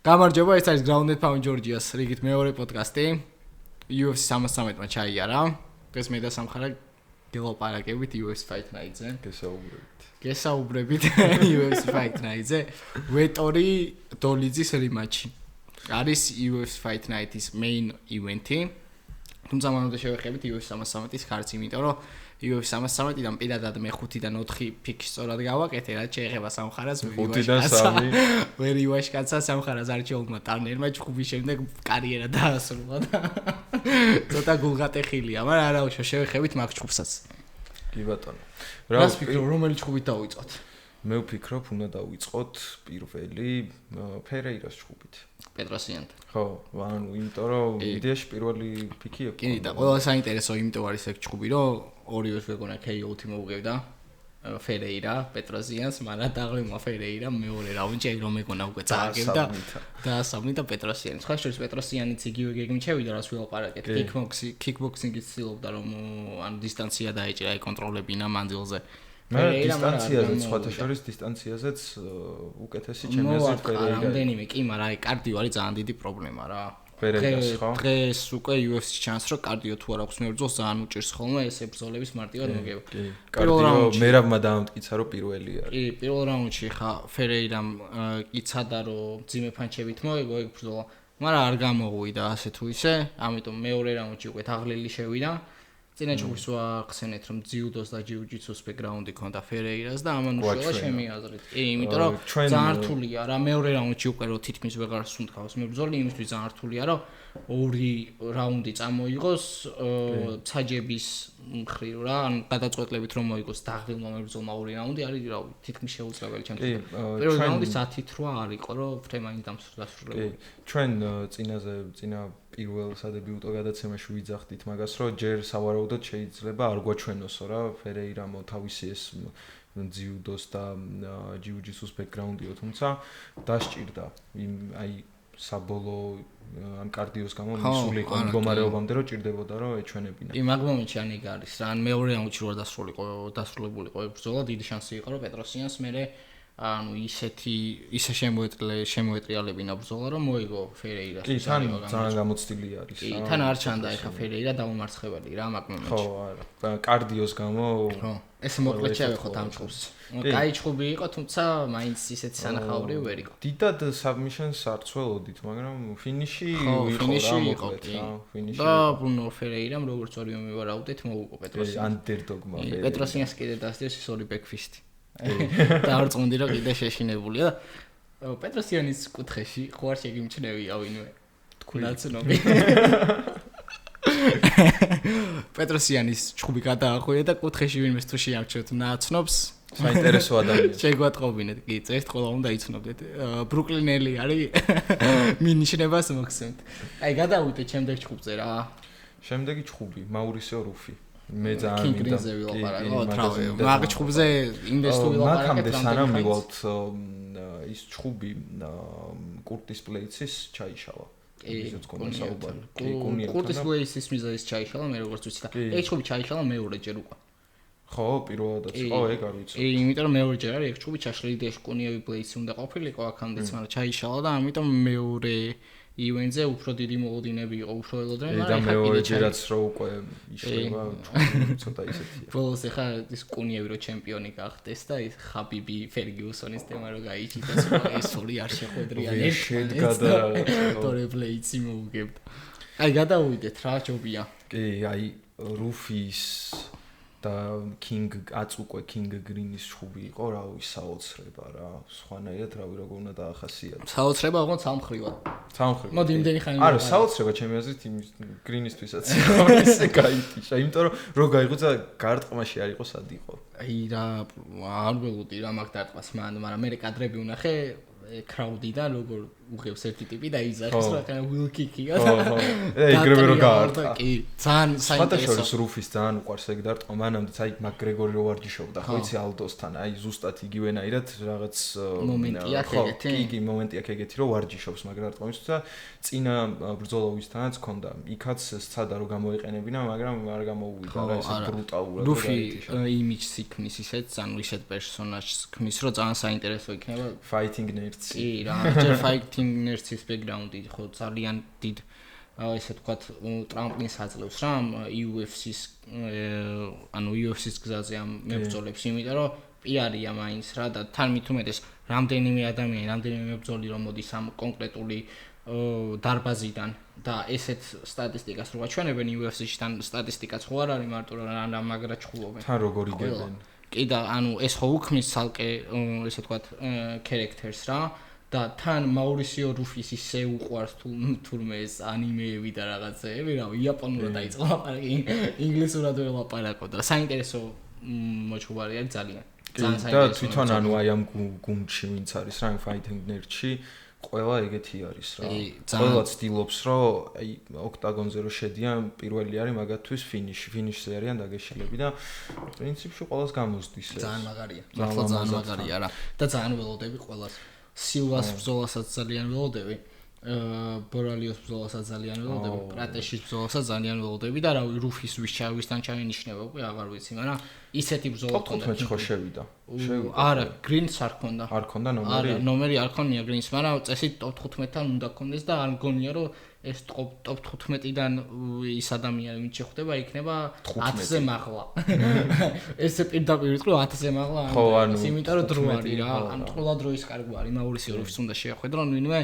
გამარჯობა, ეს არის Grounded Pound Georgia's რიგით მეორე პოდკასტი. UFC 313-მა ჩაიარა. დღეს მე და სამხარა გელაპარაკებით UFC Fight Night-ზე. გესაუბრებით UFC Fight Night-ზე. ვეტორი დოლიძის რიმაჩი. არის UFC Fight Night-ის main event-ი. თუმცა მანამდე შევეხებით UFC 313-ის ხარც, იმიტომ რომ UFC 313-დან პირადად მე 5-დან 4 ფიქს სწორად გავაკეთე, რაც შეეხება სამხარას, ვერ ივაშკაცა სამხარას არჩეულმა ტარნერმა ჩხუბის შემდეგ კარიერა დაასრულა და ცოტა გულღატეხილია, მაგრამ არა უშო შევეხებით მაგ ჩხუბსაც. კი ბატონო. რა ვფიქრობ, რომელი ჩხუბით დავიწყოთ? მე ვფიქრობ, უნდა დავიწყოთ პირველი ფერეირას ჩხუბით. პეტროსიანთან. ხო, ანუ იმიტომ რომ იდეაში პირველი ფიქი აქვს. კი და ყველა საინტერესო იმიტომ არის ეგ ჩხუბი, რომ ორივეს ვეგონა KO-თ მოუგებდა ფერეირა, პეტროსიანს, მაგრამ დაღლილმა ფერეირა მეორე რაუნდში რომ მეგონა უკვე წააგებდა და სამნიტა პეტროსიანი. სხვა შორის პეტროსიანიც იგივე გეგმით შევიდა, რაც ვილაპარაკეთ. კიკბოქსინგის ცდილობდა რომ ანუ დისტანცია დაეჭირა, ეკონტროლებინა მანძილზე. დისტანციაზე, სხვათა შორის დისტანციაზეც უკეთესი ჩემი აზრით ფერეირა. რამდენიმე კი, მაგრამ აი კარდიო არის ძალიან დიდი პრობლემა რა. ფერეირას ხო? დღეს უკვე UFC-ს ჩანს, რომ კარდიო თუ არ აქვს მებრძოლს ძალიან უჭირს ხოლმე ეს ბრძოლების მარტივად მოგება. კი, კარდიო მერავმა დაამტკიცა რომ პირველი არის. კი, პირველ რაუნდში ხა ფერეირამ იცადა რომ ძიმე ფანჩებით მოეგო ეგ ბრძოლა, მაგრამ არ გამოღვიდა ასე თუ ისე, ამიტომ მეორე რაუნდში უკვე თაღლილი შევიდა. წინა ჩხუბის ვახსენეთ რომ ძიუდოს და ჯიუ-ჯიტსუს ბექგრაუნდი ქონდა ფერეირას და ამან უშუალოდ ჩემი აზრით. კი, იმიტომ რომ ძალიან რთულია რა მეორე რაუნდში უკვე რომ თითქმის ვეღარ სუნთქავს მებრძოლი, იმისთვის ძალიან რთულია რომ ორი რაუნდი წამოიღოს ცაჯების მხრივ რა, ან გადაწყვეტლებით რომ მოიგოს დაღლილმა მებრძოლმა ორი რაუნდი არის რა თითქმის შეუძლებელი ჩემთვის. პირველი რაუნდი 10-8 არ იყო რომ ფრემაინი დამსრულებული. ჩვენ წინა პირველ სადებიუტო გადაცემაში ვიძახდით მაგას, რომ ჯერ სავარაუდოდ შეიძლება არ გვაჩვენოსო რა ფერეირამო თავისი ეს ძიუდოს და ჯიუ-ჯიტსუს ბექგრაუნდიო, თუმცა დასჭირდა იმ აი საბოლოო ან კარდიოს გამო მსული იყო მდგომარეობამდე რომ ჭირდებოდა რომ ეჩვენებინა. კი, მაგ მომენტში ან ეგ არის რა, ან მეორე რაუნდში რო დასრულებულიყო ეგ ბრძოლა, დიდი შანსი იყო რომ პეტროსიანს მერე ანუ ისე შემოეტრიალებინა ბრძოლა რომ მოიგო ფერეირას. კი, თან ძალიან გამოცდილი არის. კი, თან არ ჩანდა ეხა ფერეირა დაუმარცხებელი რა მაგ მომენტში. ხო, არა. კარდიოს გამო ხო, ეს მოკლედ შევეხოთ ამ ჩხუბს. კაი ჩხუბი იყო, თუმცა მაინც ისეთი სანახაური ვერ იყო. დიდად საბმიშენს არ წველოდით, მაგრამ ფინიში იყო რა. და ბრუნო ფერეირამ როგორც ორივე მივარაუდეთ მოუგო პეტროსიანს. ანდერდოგმა. პეტროსიანს კიდე დასდევს ის ორი ბექფისტი. და არ წონდი რომ კიდე შეშინებულია და პეტროსიანის კუთხეში ხო არ შეგიმჩნევია ვინმე თქვენაცნობი პეტროსიანის ჩხუბი გადაახვია და კუთხეში ვინმეს თუ შეამჩნევთ ნაცნობს საინტერესო ადამიანი შეგვატყობინეთ კი წეს ყველა უნდა იცნობდეთ ბრუკლინელი არის მინიშნებას მოგხსენთ აი გადავიდეთ შემდეგ ჩხუბზე რა შემდეგი ჩხუბი მაურისიო რუფი მე ძალიან კინგრინზე ვილაპარაკე. მაგ ჩხუბზე იმდეს თუ ვილაპარაკეთ. მაგამდე სანამ მივალთ ის ჩხუბი კურტის პლეიცის ჩაიშალა. ისეც კონდა საუბარი. კურტის პლეიცის მიზეზის ჩაიშალა, მე როგორც ვიცი და ეგ ჩხუბი ჩაიშალა მეორეჯერ უკვე. ხო, პირველადაც. ო, ეგ არ ვიცი. იმიტომ რომ მეორეჯერ არის ეგ ჩხუბი ჩაშლილი და კუნიევი პლეიცი უნდა ყოფილიყო აქამდეც, მაგრამ ჩაიშალა და ამიტომ მეორე ივენზე უფრო დიდი მოლოდინები იყო უფრო ველოდრე, მაგრამ ეხა კიდე ჯერაც რო უკვე იშლება ცოტა ისეთია. ბოლოს ეხა ის კუნიევი რო ჩემპიონი გახდეს და ის ხაბიბი ფერგიუსონის თემა რო გაიჭიდა, ეს ორი არ შეხვედრიან ერთმანეთს და თორე პლეიცი მოუგებდა. აი გადავიდეთ რა ჯობია. კი, აი რუფის და კინგ გრინის ჩხუბი იყო, რა ვიცი, საოცრება რა. სხვანაირად რავი როგორ უნდა დაახასიათო. საოცრება ოღონდ სამხრივად. სამხრივად. მოდი იმდენი ხანი. არა, საოცრება ჩემი აზრით გრინისთვისაც იყო ისე გაიტიშა, იმიტომ რომ რო გაიღვიძა გარტყმაში არ იყო სად იყო. აი რა არ ველოდი რა მაგ დარტყმას მაგრამ მე კადრები ვნახე კრაუდიდან როგორ უღებს ერთი ტიპი და იზახს რა კანა ვილკიკია და ეგრევე რო გაარტყა. კი, ძალიან საინტერესო. შორის რუფის ძალიან უყვარს ეგ დარტყმა, მანამდე აი მაკგრეგორი რო ვარჯიშობდა, ხო იცი ალდოსთან, აი ზუსტად იგივენაირად რაღაც მომენტია ეგეთი. კი, მომენტია ეგეთი რო ვარჯიშობს მაგ დარტყმის და წინა ბრძოლავისთანაც ქონდა. იქაც სცადა რომ გამოიყენებინა, მაგრამ არ გამოუვიდა რა ეს ბრუტალურად. რუფი იმიჯს იქნის ისეთ, ანუ ისეთ პერსონაჟს ქმნის, რომ ძალიან საინტერესო იქნება. Fighting nerds. კი რა, ჯერ fighting King Nurse-ის ბექგრაუნდი ხო ძალიან დიდ ესე ვთქვათ ტრამპლინს აძლევს რა UFC-ის ანუ UFC-ის გზაზე ამ მებრძოლებს, იმიტომ რომ პიარია მაინც რა და თან მით უმეტეს რამდენიმე ადამიანი, რამდენიმე მებრძოლი რომ მოდის ამ კონკრეტული დარბაზიდან და ესეთ სტატისტიკას რო აჩვენებენ UFC-ში თან სტატისტიკაც ხო არ არის მარტო რა მაგრა ჩხულობენ. თან როგორ იგებენ. კი და ანუ ეს ხო უქმნის ცალკე ესე ვთქვათ characters რა და თან მაურისიო რუფის ისე უყვარს თურმე ეს ანიმეები და რაღაცეები რა იაპონურად დაიწყო ლაპარაკი ინგლისურად ვერ ლაპარაკობდა. საინტერესო მოჭუბარი არის ძალიან. ძალიან საინტერესო. და თვითონ ანუ აი ამ გუნდში ვინც არის რა fighting nerd-ში ყველა ეგეთი არის რა. ყველა ცდილობს რომ აი ოქტაგონზე რო შედიან პირველი არის მაგათთვის ფინიშზე არიან დაგეშილები და პრინციპში ყველას გამოსდის ეს. ძალიან მაგარია. მართლა ძალიან მაგარია რა. და ძალიან ველოდები ყველას. სილვას ბრძოლასაც ძალიან ველოდები. ბორალიოს ბრძოლასაც ძალიან ველოდები. პრატეშის ბრძოლასაც ძალიან ველოდები და რავი რუფის ვისთან ჩაინიშნება უკვე აღარ ვიცი, მაგრამ ისეთი ბრძოლა ქონდა. ტოპ 15 ხო შევიდა. არა, გრინს არ ქონდა. არ ქონდა ნომერი? არა, ნომერი არ ქონია გრინს, მაგრამ წესით ტოპ 15-თან უნდა ქონდეს და არ მგონია რომ ეს ტოპ 15-დან ის ადამიანი ვინც შეხვდება იქნება 10-ზე მაღლა. ესე პირდაპირ ვიტყვი 10-ზე მაღლა არის, იმიტომ რომ დრო არის რა, ან ყველა დროის კარგი არის, მაურისიო რუფის უნდა შეახვედრონ ვინმე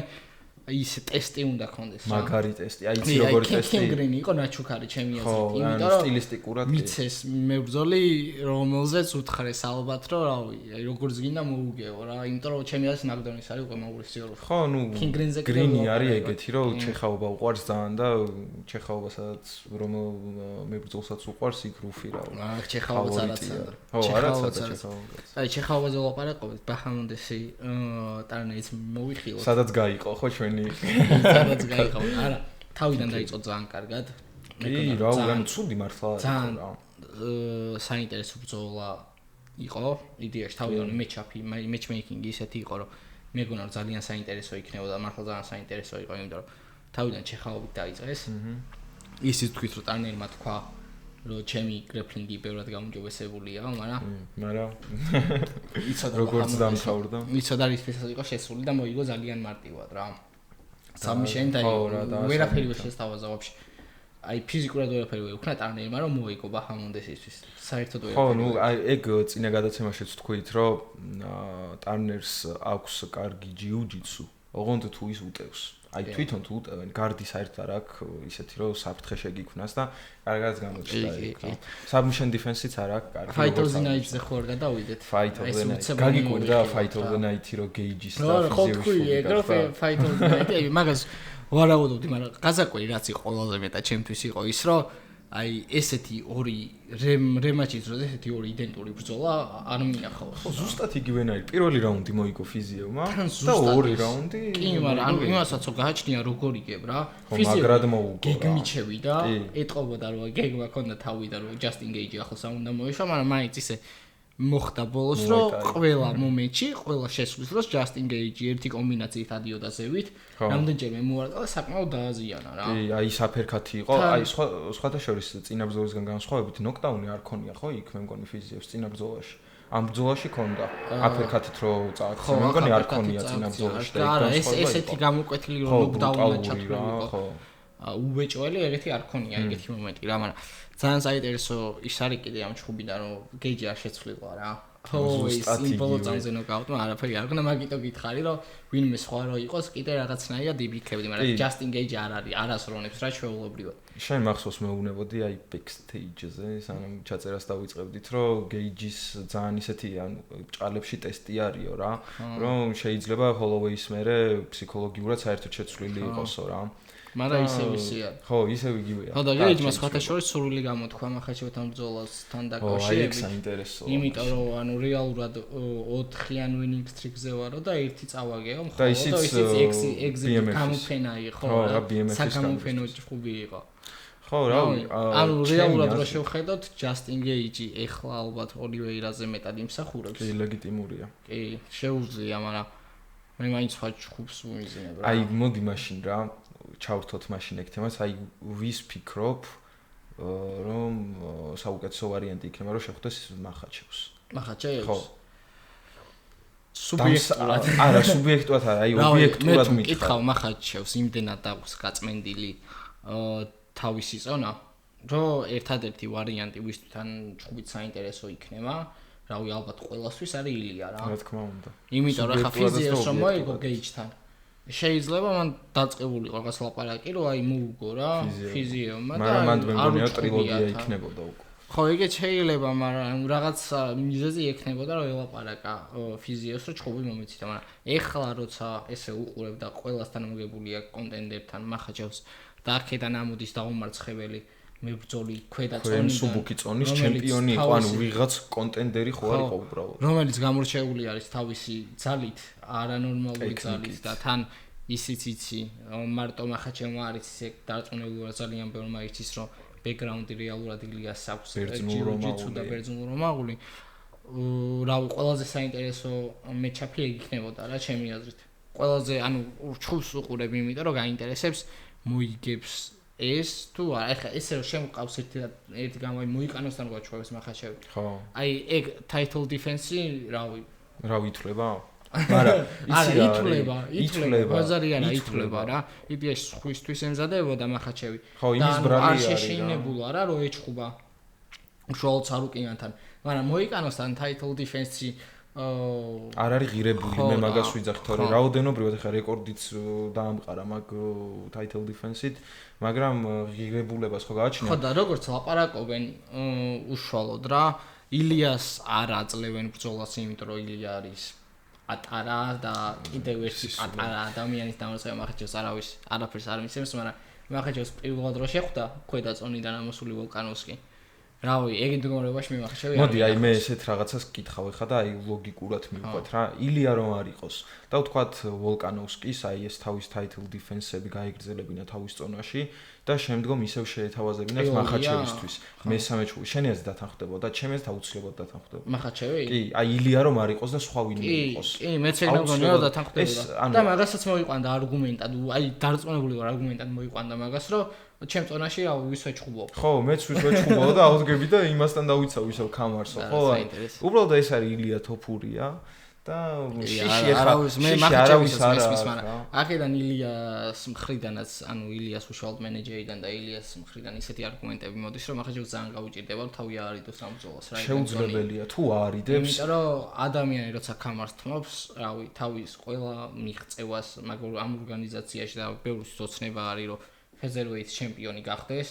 ის ტესტი უნდა ქონდეს რა. მაგარი ტესტი. აი იცი როგორი ტესტი? კინგრინი იყო ნაჩუქარი ჩემი აზრით, იმიტომ რომ სტილისტიკურად მიცეს მებრძოლი რომელზეც უთხრეს ალბათ რომ რავი, აი როგორც გინდა მოუგეო რა, იმიტომ რომ ჩემი აზრით ნაკდონის არის უკვე მაურისიო რუფი. ხო, ნუ გრინი არის ეგეთი რომ ჩეხაობა უყვარს ძალიან და ჩეხაობა სადაც რომ მებრძოლსაც უყვარს იქ რუფი რა. ჩეხაობაც არაცადა. ხო, არაცადა ჩეხაობა. აი ჩეხაობაზე ლაპარაკობთ, ბაჰამონდესი ტარნეიც მოვიხილოთ. სადაც გაიყო ხო ჩვენ სადაც გაიყო. არა, თავიდან დაიწყო ძალიან კარგად. კი, რა, ურან ცუდი მართლა იყო რა. საინტერესო ბრძოლა იყო. იდეაში თავიდან მეჩაპი, მეჩმეიკინგი ისეთი იყო, რომ მეგონა რომ ძალიან საინტერესო იქნებოდა, მართლა ძალიან საინტერესო იყო, იმიტომ რომ თავიდან ჩეხაობით დაიწყეს. ისიც თქვით რომ ტარნერმა თქვა რომ ჩემი გრეფლინგი ბევრად გაუმჯობესებულია, მაგრამ იცოდა როგორც დამთავრდა. იცოდა რის ფესად იყო შესული და მოიგო ძალიან მარტივად რა. სამიშენ და ვერაფერი ვერ შესთავაზა ვაფშე. აი ფიზიკურად ვერაფერი ვერ უქნა ტარნერმა რომ მოიგო ბაჰამონდესისთვის. საერთოდ ვერაფერი. ხო, ნუ აი ეგ წინა გადაცემაშიც თქვით რომ ტარნერს აქვს კარგი ჯიუ-ჯიტსუ. ოღონდ თუ ის უტევს. აი თვითონ თუ უტევენ გარდი საერთოდ არ აქვს ისეთი რომ საფრთხე შეგიქმნას და კარგად გამოჩნდა ეგ. Submission defense-იც არ აქვს კარგი. Fight of the Night-ზე ხო არ გადავიდეთ. Fight of the Night. გაგიკვირდა Fight of the Night-ი რომ გეიჯის და ფიზიოლოგიური Fight of the Night. აი მაგას ვარაუდობდი, მაგრამ გაზაკვირი რაც იყო ყველაზე მეტად ჩემთვის იყო ის რომ აი ესეთი ორი რემაჩის დროს ესეთი ორი იდენტური ბრძოლა არ მიახო. ხო, ზუსტად იგივენაა. პირველი რაუნდი მოიგო ფიზიოვმა და ორი რაუნდი კი, მაგრამ ანუ იმასაც გააჩნია როგორ იგებ რა. ფიზიოდ მოუგო. გეგმიჩევი და ეტყობოდა რომ გეგმა ქონდა თავი და რომ Justin Gage ახლა საუნდა მოეშვა, მაგრამ მაინც ისე მოხდა ბოლოს რომ ყველა მომენტში, ყველა შესვლის დროს Justin Gage ერთი კომბინაციით ადიოდა ზევით, რამდენჯერმე მოარტყა საკმაოდ დააზიანა რა. კი, აი საფერქათი იყო, აი სხვათა შორის წინა ბრძოლისგან განსხვავებით ნოკდაუნი არ ქონია ხო იქ მე მგონი ფიზიოს წინა ბრძოლაში. ამ ბრძოლაში ქონდა აფერქათით რო წააქცე, მე მგონი არ ქონია წინა ბრძოლაში და არა, ესეთი გამოკვეთილი რომ ნოკდაუნად ჩათვლილი იყო. უბეჭველი ეგეთი არ ქონია ეგეთი მომენტი რა, მაგრამ ძალიან საინტერესო ის არის კიდე ამ ჩხუბიდან რომ გეიჯი არ შეცვლილა რა. ხო, ის იმბოლო წამზე ნოკაუტმა არაფერი არ ქონდა, მაგიტო გითხარი რომ ვინმე სხვა რო იყოს კიდე რაღაცნაირად იბიქებდი, მაგრამ Justin Gage არ არის, არასრონებს რა ჩვეულებრივად. შენ მახსოვს მეუბნებოდი აი backstage-ზე, სანამ ჩაწერას დავიწყებდით, რომ Gage-ის ძალიან ისეთი ანუ ბჭყალებში ტესტი არისო რა, რომ შეიძლება Holloway-ის მერე ფსიქოლოგიურად საერთოდ შეცვლილი იყოსო რა. მაგრამ ისევ ისეა. ხო, ისევ იგივეა. ხო და Gage-მა სხვათა შორის სურვილი გამოთქვა მაგხაჩევთან ბრძოლასთან დაკავშირებით. აი, საინტერესოა. იმიტომ რომ ანუ რეალურად 4-იან winning streak-ზე ვარო და ერთი წავაგეო, ხო და ისიც exit გამოფენა იყო რა. საგამოფენო ჭხუბი იყო. ხო, რა, ანუ რეალურად რო შევხედოთ Justin Gage ეხლა ალბათ Oliveira-ზე მეტად იმსახურებს. კი, ლეგიტიმურია. კი, შეუძლია, მაგრამ მე მაინც სხვა ჭხუბს ვიმიზნებ რა. აი, მოდი მაშინ რა. ჩავრთოთ მაშინ ეგ თემას, აი ვის ფიქრობ რომ საუკეთესო ვარიანტი იქნება რომ შეხვდეს მახაჩევს. მახაჩევს? ხო. სუბიექტურად. არა, სუბიექტურად არა, აი ობიექტურად მითხრა. კითხავ მახაჩევს იმდენად აქვს გაწმენდილი თავისი ზონა, რომ ერთადერთი ვარიანტი ვისთან ჭუბით საინტერესო იქნება, რავი ალბათ ყველასთვის არის ილია რა. რა თქმა უნდა. იმიტომ რომ ხა ფიზიოს რომ მოიგო გეიჩთან. შეიძლება მან დაწყებული ყოლას ლაპარაკი რომ აი მოუგო რა ფიზიომა და მაგრამ მან მეგონია ტრილოგია იქნებოდა უკვე. ხო, ეგეც შეიძლება, მაგრამ რაღაც მიზეზი ექნებოდა რომ ელაპარაკა ფიზიოს რომ ჭუბი მომეციდა, მაგრამ ეხლა როცა ესე უყურებ და ყველასთან მოგებულია კონტენტერთან მახაჩევს და აქედან ამოდის დაუმარცხებელი მებრძოლი ქვედა წონიდან სუბუქი წონის ჩემპიონი იყო, ანუ ვიღაც კონტენდერი ხო არ იყო უბრალოდ. რომელიც გამორჩეული არის თავისი ძალით, არანორმალური ძალით და თან ისიც იცი, მარტო მახაჩევმა არის ისე დარწმუნებული ძალიან ბევრმა იცის, რომ ბექგრაუნდი რეალურად ილიას აქვს ჯიუ-ჯიტსუ და ბერძნულ რომაული. რავი, ყველაზე საინტერესო მეჩაპი ეგ იქნებოდა რა ჩემი აზრით. ყველაზე, ანუ ჩხუბს უყურებ იმიტომ, რომ გაინტერესებს, მოიგებს ეს თუ არა, ეხლა ესე რომ შემოყავს ერთი გამოვი მოიკანოსთან გვაჩვევს მახაჩევი. ხო. აი ეგ title defense-ი, რავი. რა ვითვლება? მაგრამ ითვლება. ბაზარი არა, ითვლება რა. იდეაში სხვისთვის ემზადებოდა მახაჩევი. ხო, იმის ბრალი არის. შეშინებულა რა, რომ ეჭხუბა. უშუალოდ სარუკიანთან. მაგრამ მოიკანოსთან title defense-ი არ არის ღირებული, მე მაგას ვიძახი, თორე რაოდენობრივად ხა რეკორდიც დაამყარა მაგ title defense-ით, მაგრამ ღირებულებას ხო გააჩნია? ხო და როგორც ლაპარაკობენ უშუალოდ რა, ილიას არ აძლევენ ბრძოლას, იმიტომ რომ ილია არის პატარა და კიდევ ერთი პატარა ადამიანის დამარცხება მახაჩევს არაფერს არ მისცემს, მაგრამ მახაჩევს პირველად რო შეხვდა ქვედა წონიდან ამოსული ვოლკანოვსკი. რავი, ეგ მდგომარეობაში მე მახაჩევი. მოდი, აი მე ესეთ რაღაცას გკითხავ ხა და აი ლოგიკურად მივყვეთ რა. ილია რომ არ იყოს და ვთქვათ ვოლკანოვსკის აი ეს თავის title defense-ები გაიგრძელებინა თავის წონაში და შემდგომ ისევ შეეთავაზებინათ მახაჩევისთვის. მესამე ჭუბი შენიაც დათანხმდებოდა, ჩემს დაუცლებოდ დათანხმდებოდა. მახაჩევი? კი, აი ილია რომ არ იყოს და სხვა ვინმე იყოს. კი, მეც ეგ მეგონია რომ დათანხმდებოდა. და მაგასაც მოიყვანდა არგუმენტად, აი დარწმუნებული ვარ არგუმენტად მოიყვანდა მაგას, რომ ჩემ წონაში ვის ვეჭუბობ. ხო, მეც ვის ვეჭუბობ და ავდგები და იმასთან დავიცავ ისევ კამარსო, ხო? უბრალოდ ეს არის ილია თოფურია და შიში ეხა მე მახაჩევის მესმის, მაგრამ აქედან ილიას მხრიდანაც, ანუ ილიას უშუალოდ მენეჯერიდან და ილიას მხრიდან ისეთი არგუმენტები მოდის, რომ მახაჩევს ძალიან გაუჭირდება, რომ თავი არ არიდოს ამ ბრძოლას რა. შეუძლებელია თუ არიდებს. იმიტომ რომ ადამიანი როცა კამარს თმობს, რავი, თავის ყველა მიღწევას ამ ორგანიზაციაში და ბევრი სოცნება არის, რომ featherweight ჩემპიონი გახდეს.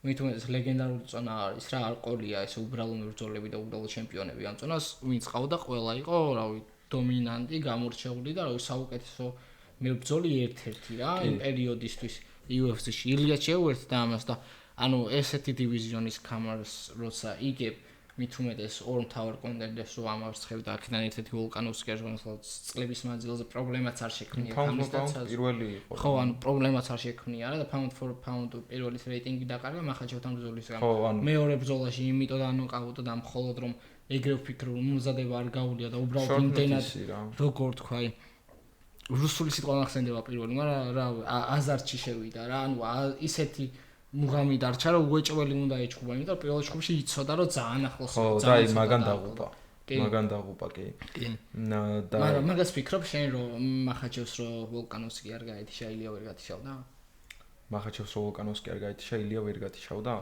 მით უმეტეს ლეგენდარული წონა არის რა, არ ყოლია ეს უბრალო მებრძოლები და უბრალო ჩემპიონები ამ წონას, ვინც ყავდა ყველა იყო, რავი, დომინანტი, გამორჩეული და რავი, საუკეთესო მებრძოლი ერთ-ერთი რა, იმ პერიოდისთვის UFC-ში. ილია შეუერთდა ამას და ანუ ესეთი დივიზიონის კამარს როცა იგებ, მით უმეტეს ორ მთავარ კონტენტერს რო ამარცხებდა აქედან ერთ-ერთი ვოლკანოვსკი, რომელსაც წლების მანძილზე პრობლემაც არ შექმნია ამისთანაც პირველი იყო. ხო, ანუ პრობლემაც არ შექმნია რა და pound for pound პირველის რეიტინგი დაკარგა მახაჩევთან ბრძოლის გამო. მეორე ბრძოლაში იმიტომ დანოკაუტა და მხოლოდ რომ ეგრე ვფიქრობ რომ მზადება არ გაუვლია და უბრალოდ იმდენად როგორ თქვა აი რუსული სიტყვა მახსენდება პირველი, მაგრამ რა აზარტში შევიდა რა, ანუ ისეთი მუღამი დარჩა რომ უეჭველი უნდა ეჭუბა, იმიტომ რომ პირველ ჯგუფში იცოდა რომ ძალიან ახლოს ხო, და აი მაგან დაღუპა კი. და მაგრამ მაგას ფიქრობ შენ რომ მახაჩევს რომ ვოლკანოვსკი არ გაეთიშა, ილია ვერ გათიშავდა? მახაჩევს რომ ვოლკანოვსკი არ გაეთიშა, ილია ვერ გათიშავდა?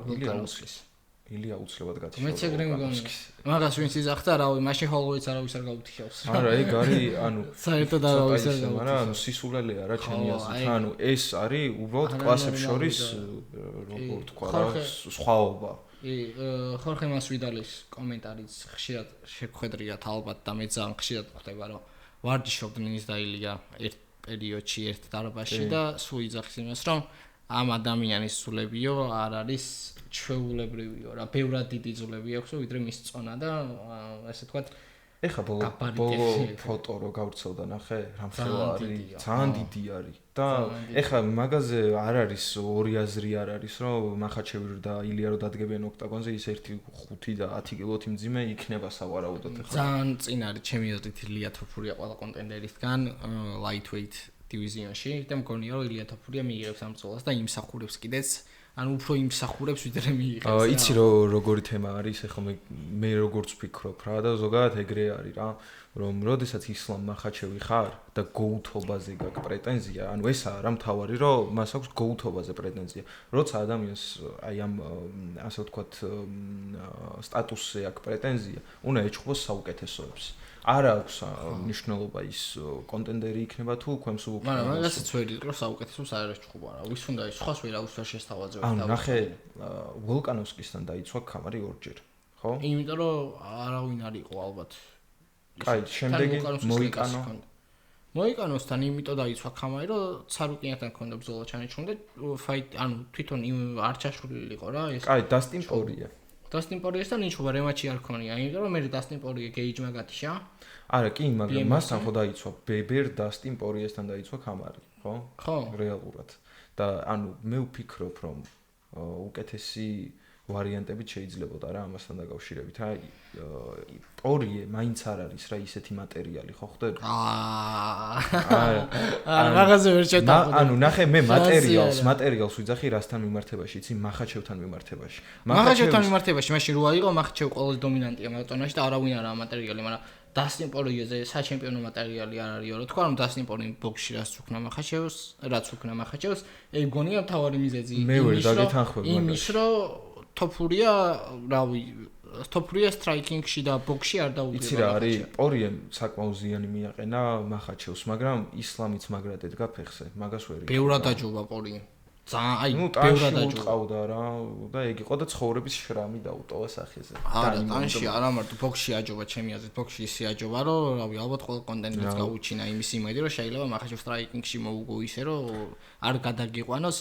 ილია უცლებად გათიშავდა. მეც ეგრე მგონია. მაგას ვინც იძახდა, რავი, მაშინ ხოლმეც არავის არ გაუთიშავს. არა, ეგ არის, ანუ საერთოდ არავის არ გაუთიშავს. მაგრამ ანუ სისულელეა რა ჩემი აზრით. ანუ ეს არის უბრალოდ კლასებს შორის როგორ თქვა რა, სხვაობა. კი, ხორხე მასვიდალის კომენტარიც ხშირად შეგხვედრიათ ალბათ და მე ძალიან ხშირად ხვდება რომ ვარჯიშობდნენ ის და ილია ერთ პერიოდში ერთ დარბაზში და სულ იძახის იმას რომ ამ ადამიანის სულებიო არ არის ჩვეულებრივიო რა, ბევრად დიდი ძულები აქვს ვიდრე მის წონა და ესე ვთქვათ ეხა ბოლო ფოტო რო გავრცელდა ნახე, რამხელა არის, ძალიან დიდი არის და ეხა მაგაზე არ არის ორი აზრი არ არის რომ მახაჩევი და ილია რო დადგებიან ოქტაგონზე ის 1.5 და 10 კილოთი მძიმე იქნება სავარაუდოდ ეხა. ძალიან წინ არის ჩემი აზრით ილია თოფურია ყველა კონტენტერისგან lightweight დივიზიონში და მგონია რომ ილია თოფურია მიიღებს ამ ბრძოლას და იმსახურებს კიდეც ანუ უფრო იმსახურებს ვიდრე მიიღებს რა. იცი როგორი თემა არის, ეხლა მე როგორც ვფიქრობ რა და ზოგადად ეგრე არის რა, რომ როდესაც ისლამ მახაჩევი ხარ და გოუთობაზე გაქვს პრეტენზია, ანუ ესაა რა მთავარი, რომ მას აქვს გოუთობაზე პრეტენზია. როცა ადამიანს აი ამ ასე ვთქვათ სტატუსზე აქვს პრეტენზია, უნდა ეჭხოს საუკეთესოებს. არა აქვს მნიშვნელობა ის კონტენდერი იქნება თუ ქვემს უკ. მაგრამ მაგასაც ვერ იტყვის საუკეთესოს არ ეჭხობა რა. ვის უნდა ის ხოს ვერავის ვერ შესთავაზებთ. ანუ ნახე ვოლკანოვსკისთან დაიცვა კამარი ორჯერ, ხო? იმიტომ რომ არავინ არ იყო ალბათ. კაი, შემდეგი მოიკანოსთან იმიტომ დაიცვა კამარი, რომ ცარუკინთან ქონდა ბრძოლა ჩანიშნული და ფაით, ანუ თვითონ არ ჩაშლილი იყო რა ეს. კაი, დასტინ პორია. დასტინ პორიესთან იჩხუბა რემატჩი არ ქონია, იმიტომ რომ მე დასტინ პორია გეიჯმა გათიშა. არა, კი, მაგრამ მასთან ხო დაიცვა ბებერ დასტინ პორიესთან დაიცვა კამარი, ხო? ხო. რეალურად. და ანუ მე ვფიქრობ, რომ უკეთესი ვარიანტები შეიძლებოდა რა ამასთან დაკავშირებით. აი, პორიე მაინც არ არის რა ისეთი მატერიალი, ხო ხდები? რაღაცა ვერ შეტყობ. ანუ ნახე მე მატერიალს ვიძახი რასთან მიმართებაში, იცი, მახაჩევთან მიმართებაში. მახაჩევთან მიმართებაში, მაშინ რო აიღო მახაჩევი ყველაზე დომინანტია მარატონაში და არავინ არაა მატერიალი, მაგრამ დასტინ პორიეზე საჩემპიონო მატერიალი არ არისო, რა თქვა, რომ დასტინ პორიე ბოქსში რაც უკნა მახაჩევს, ეგ გონია მთავარი მიზეზი. მე ვერ დაგეთანხმებ მაგას. იმის რომ თოფურია, რავი, თოფურია სტრაიკინგში და ბოქსში არ დაუდგება. იცი რა არის, პორიემ საკმაოდ ზიანი მიაყენა მახაჩევს, მაგრამ ისლამიც მაგრად ედგა ფეხზე, მაგას ვერ იგებ. ბევრად აჯობა პორიემ. ძალიან, აი, ბევრად აჯობა რა და ეგ იყო და ცხოვრების შრამი დაუტოვა სახეზე. არა, ტანში არა მარტო ბოქსში აჯობა, ჩემი აზრით, ბოქსში ისე აჯობა, რომ რავი, ალბათ ყველა კონტენტიც გაუჩინა იმის იმედი, რომ შეიძლება მახაჩევს სტრაიკინგში მოუგო ისე, რომ არ გადაგიყვანოს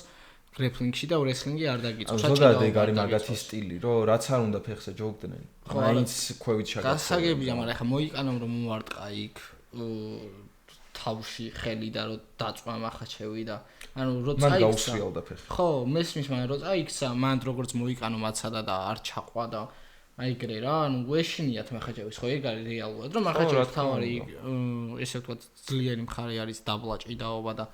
გრეპლინგში და ვრესლინგი არ დაგიწყოს. ზოგადად ეგ არის მაგათი სტილი, რომ რაც არ უნდა ფეხზე ჯოგდნენ, მაინც ქვევით შეგაცხო. გასაგებია, მაგრამ ახლა მოიკანომ რომ მომარტყა იქ თავში ხელი და რომ დაწვა მახაჩევი და ანუ როცა იქცა. მან გაუსრიალდა ფეხი. ხო, მესმის, მაგრამ როცა იქცა, მან როგორც მოიკანო მაცადა და არ ჩაყვა და აი ეგრე რა, ანუ უეშინიათ მახაჩევის, ხო ეგ არის რეალურად, რომ მახაჩევის თავარი ესე ვთქვათ ძლიერი მხარე არის დაბლა ჭიდაობა და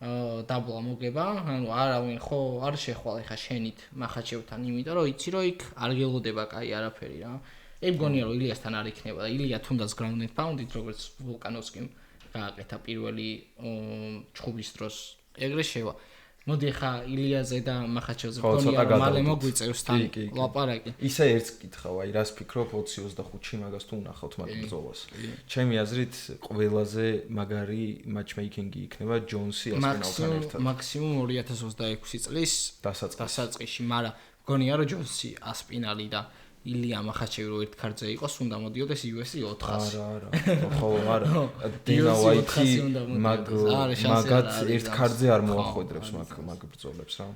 დაბლა მოგება, ანუ არავინ ხო არ შეხვალ ეხა შენით მახაჩევთან, იმიტომ რომ იცი რომ იქ არ გელოდება კაი არაფერი რა. ეგ გონია რომ ილიასთან არ იქნება და ილია თუნდაც ground and pound-ით როგორც ვულკანოვსკიმ გააკეთა პირველი ჩხუბის დროს ეგრე შევა. მოდი ხა ილიაზე და მახაჩევზე გონია რომ მალე მოგვიწევს თან ლაპარაკი. ისე ერთს კითხავ, აი რას ფიქრობ 20-25-ში მაგას თუ უნახავთ მაგ ბრძოლას. ჩემი აზრით ყველაზე მაგარი matchmaking-ი იქნება ჯონსი ასპინალთან ერთად. მაქსიმუმ 2026 წლის დასაწყისში, მაგრამ გონია რომ ჯონსი ასპინალი და ილია მახაჩევი რო ერთ ქარდზე იყოს, უნდა მოდიოდეს UFC 400. არა. ხო, არა. დინა ვაიტი მაგათ ერთ ქარდზე არ მოახვედრებს მაგ ბრძოლებს რა.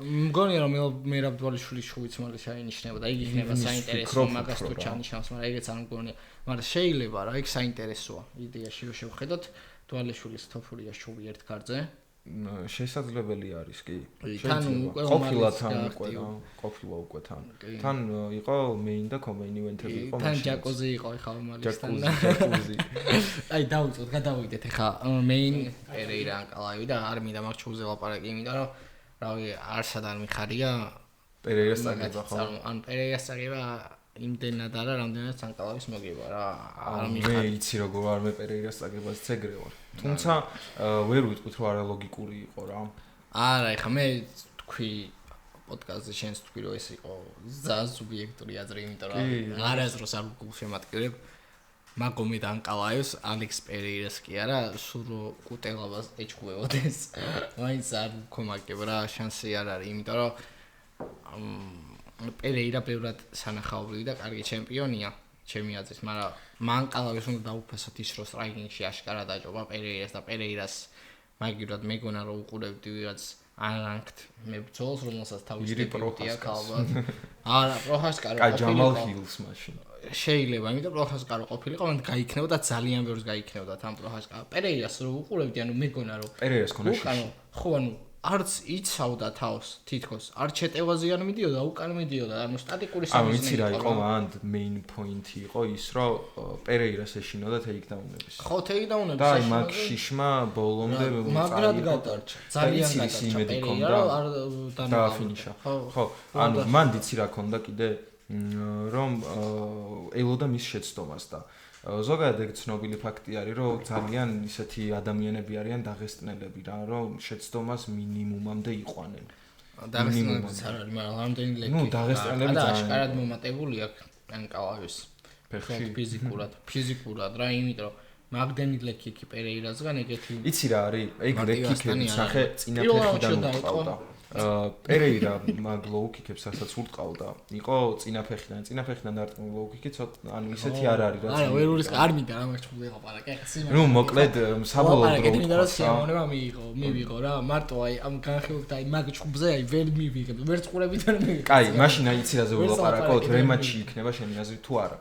მგონია რომ მერაბ დვალიშვილის შუიც მალე შეინიშნება და იგი იქნება საინტერესო მაგას თუ ჩანიშნავს, მაგრამ ეგეც არ მგონია. მაგრამ შეიძლება რა, ეგ საინტერესოა. იდეაში რო შევხედოთ დვალიშვილის თოფურია შუბი ერთ ქარდზე. შესაძლებელი არის კი. თან ყოფილა უკვე თან. თან იყო main და co-main event-ები იყო. თან ჯაკოზი იყო ეხლა მალისთან. აი დავუწოთ, გადავიდეთ ეხლა main პერეირა ანკალავი და არ მინდა მაგ ჩუზე ლაპარაკი, იმიტომ რომ რავი, არსად არ მიხარია პერეირას წაგება ხო? ან პერეირას წაგება იმდენად არა, რამდენად ანკალავის მოგება რა. არ მიხარია. მე იცი როგორ არ მე პერეირას წაგებას ცეგრე ვარ. თუმცა ვერ ვიტყვით რომ არალოგიკური იყო რა. არა, ეხა მე თქვი პოდკასტზე შენს თქვი რომ ეს იყო ზაზუბიექტური აზრი, იმიტომ რომ არასდროს არ გულშემატკივრებ მაგომი და ანკალაევს, ალექს პერეირას კი არა, სულ რომ კუტელაბას ეჭვეოდეს. მაინც არ გქომაგებ რა, შანსი არ არის, იმიტომ რომ პერეირა ბევრად სანახაობრივი და კარგი ჩემპიონია. ჩემი აზრით, მაგრამ მანკალავის უნდა დაუფასოთ ის რომ სტრაიკინგში აშკარად აჯობა პერეირას და პერეირას მაგივრად მეგონა რომ უყურებდი ვიღაც unranked მებრძოლს, რომელსაც თავის დებიუტი აქვს ალბათ. არა, პროჰასკარო ყოფილიყო. ჯამალ ჰილს მაშინ. შეიძლება, იმიტომ პროჰასკარო ყოფილიყო, მან გაიქნებოდა ძალიან ბევრს გაიქნებოდა თან პროჰასკარო. პერეირას რო უყურებდი, ანუ მეგონა რომ პერეირას ქონა შიში. ხო, ანუ არც იცავდა თავს თითქოს არ ჩეტევაზე არ მიდიოდა უკან მიდიოდა ანუ სტატიკური სამიზნე ვიცი რა იყო მან main point-ი იყო ის რომ პერეირას ეშინოდა ტეიქდაუნების ხო ტეიქდაუნების და მაგ შიშმა ბოლომდე მაგრად გადარჩა ძალიან გადარჩა პერეირა არ დააფინიშა ხო ანუ მან დიცი რა ქონდა კიდე რომ ელოდა მის შეცდომას და ზოგადად ეგ ცნობილი ფაქტი არის რომ ძალიან ისეთი ადამიანები არიან დაღესტნელები რა რომ შეცდომას მინიმუმამდე იყვანენ დაღესტნელებიც არ არის მაგრამ რამდენი ლექი ნუ დაღესტნელები ძალიან აშკარად მომატებული აქვს ანკალავის ფეხში ფიზიკურად რა იმიტომ რომ მაგდენი ლექი კი პერეირასგან ეგეთი იცი რა არის ეგ ლექი სახე წინა ფეხიდან უყავდა პერეირა მაგ ლოუ-კიკებს რასაც ურტყავდა იყო წინა ფეხიდან დარტყმული ლოუ-კიკი ცოტა ანუ ისეთი არ არის რაც არა ვერულის არ მინდა რა მაგ ჩხუბი ეხლა კახი ნუ მოკლედ საბოლოოდ რო მინდა რომ სიამოვნება მივიღო რა მარტო აი ამ განხილვით აი მაგ ჩხუბზე აი ვერ მივიღებ ვერ წყურებით ვერ მივიღებ კაი მაშინ აი იცი რაზე ვილაპარაკოთ რემატჩი იქნება შენი აზრით თუ არა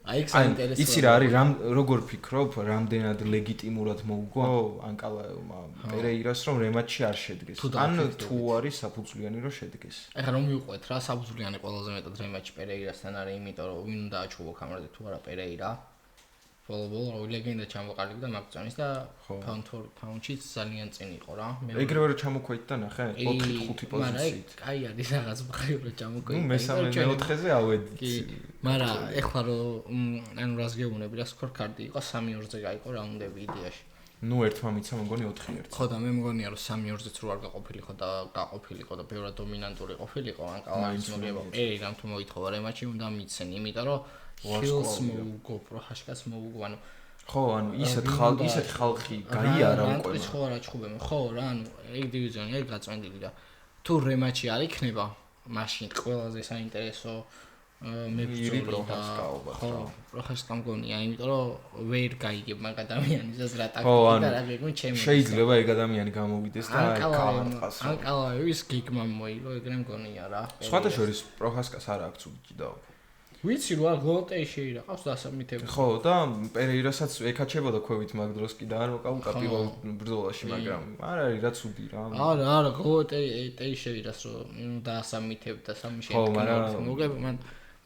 აი ეს საინტერესოა იცი რა არის როგორ ფიქრობ რამდენად ლეგიტიმურად მოუგო ანკალაევმა პერეირას რომ რემატჩი არ შედგეს ან თუ არის საფუძვლიანი რომ შედგეს ეხლა რომ მივყვეთ რა საფუძვლიანი ყველაზე მეტად რემატჩი პერეირასთან არის იმიტომ რომ ვინ უნდა აჩუბო კამერაზე თუ არა პერეირა ბოლო ლეგენდა ჩამოყალიბდა და მაგწონის და ფაუნჩიც ძალიან წინ იყო რა ეგრევე რომ ჩამოქვეით და ნახე 4-5 პოზიციით კაი არის რაღაც მხრივ რომ ჩამოქვეით ნუ მესამე მეოთხეზე ავედით მაგრამ ეხლა რომ ანუ რას გეუბნები რა სკორკარდი იყო 3-2-ზე გაიყო რაუნდები იდეაში ნუ ერთმა მიცა მგონი 4-1 ხო და მე მგონია რომ 3-2-ზეც რო არ გაყოფილიყო და გაყოფილიყო და ბევრად დომინანტური ყოფილიყო ან კალაის მოგება რამ თუ მოითხოვა რემატჩი უნდა მიცენ იმიტომ რომ ჰილს მოუგო პროჰაშკას მოუგო ანუ ხო ანუ ისეთ ხალხი გაიარა უკვე ხო რა ჩხუბები ხო რა ანუ ეგ დივიზიონი ეგ გაწმენდილი და თუ რემატჩი არ იქნება მაშინ ყველაზე საინტერესო მებრძოლი პროჰაშკა პროჰაშკა მგონია იმიტომ რომ ვერ გაიგებ მაგ ადამიანის რა ტაქტიკა რა გეგმო ჩემი შეიძლება ეგ ადამიანი გამოვიდეს და გამარტყას ანკალაევის გიგმა მოიგო ეგრე მგონია რა სხვათა შორის პროჰაშკას არ აქვს უკიდაო ვიცი რა გლოტეში რა ყავს დასამიტები ხო და პერეირასაც ეკაჩებოდა ქვევით მაგ დროს კი და არ მოკავდა პირველ ბრძოლაში მაგრამ არ არის რა ცუდი რა არა გლოტეში რას რომ დასამიტებდა სამი შედგენა მოგებ მან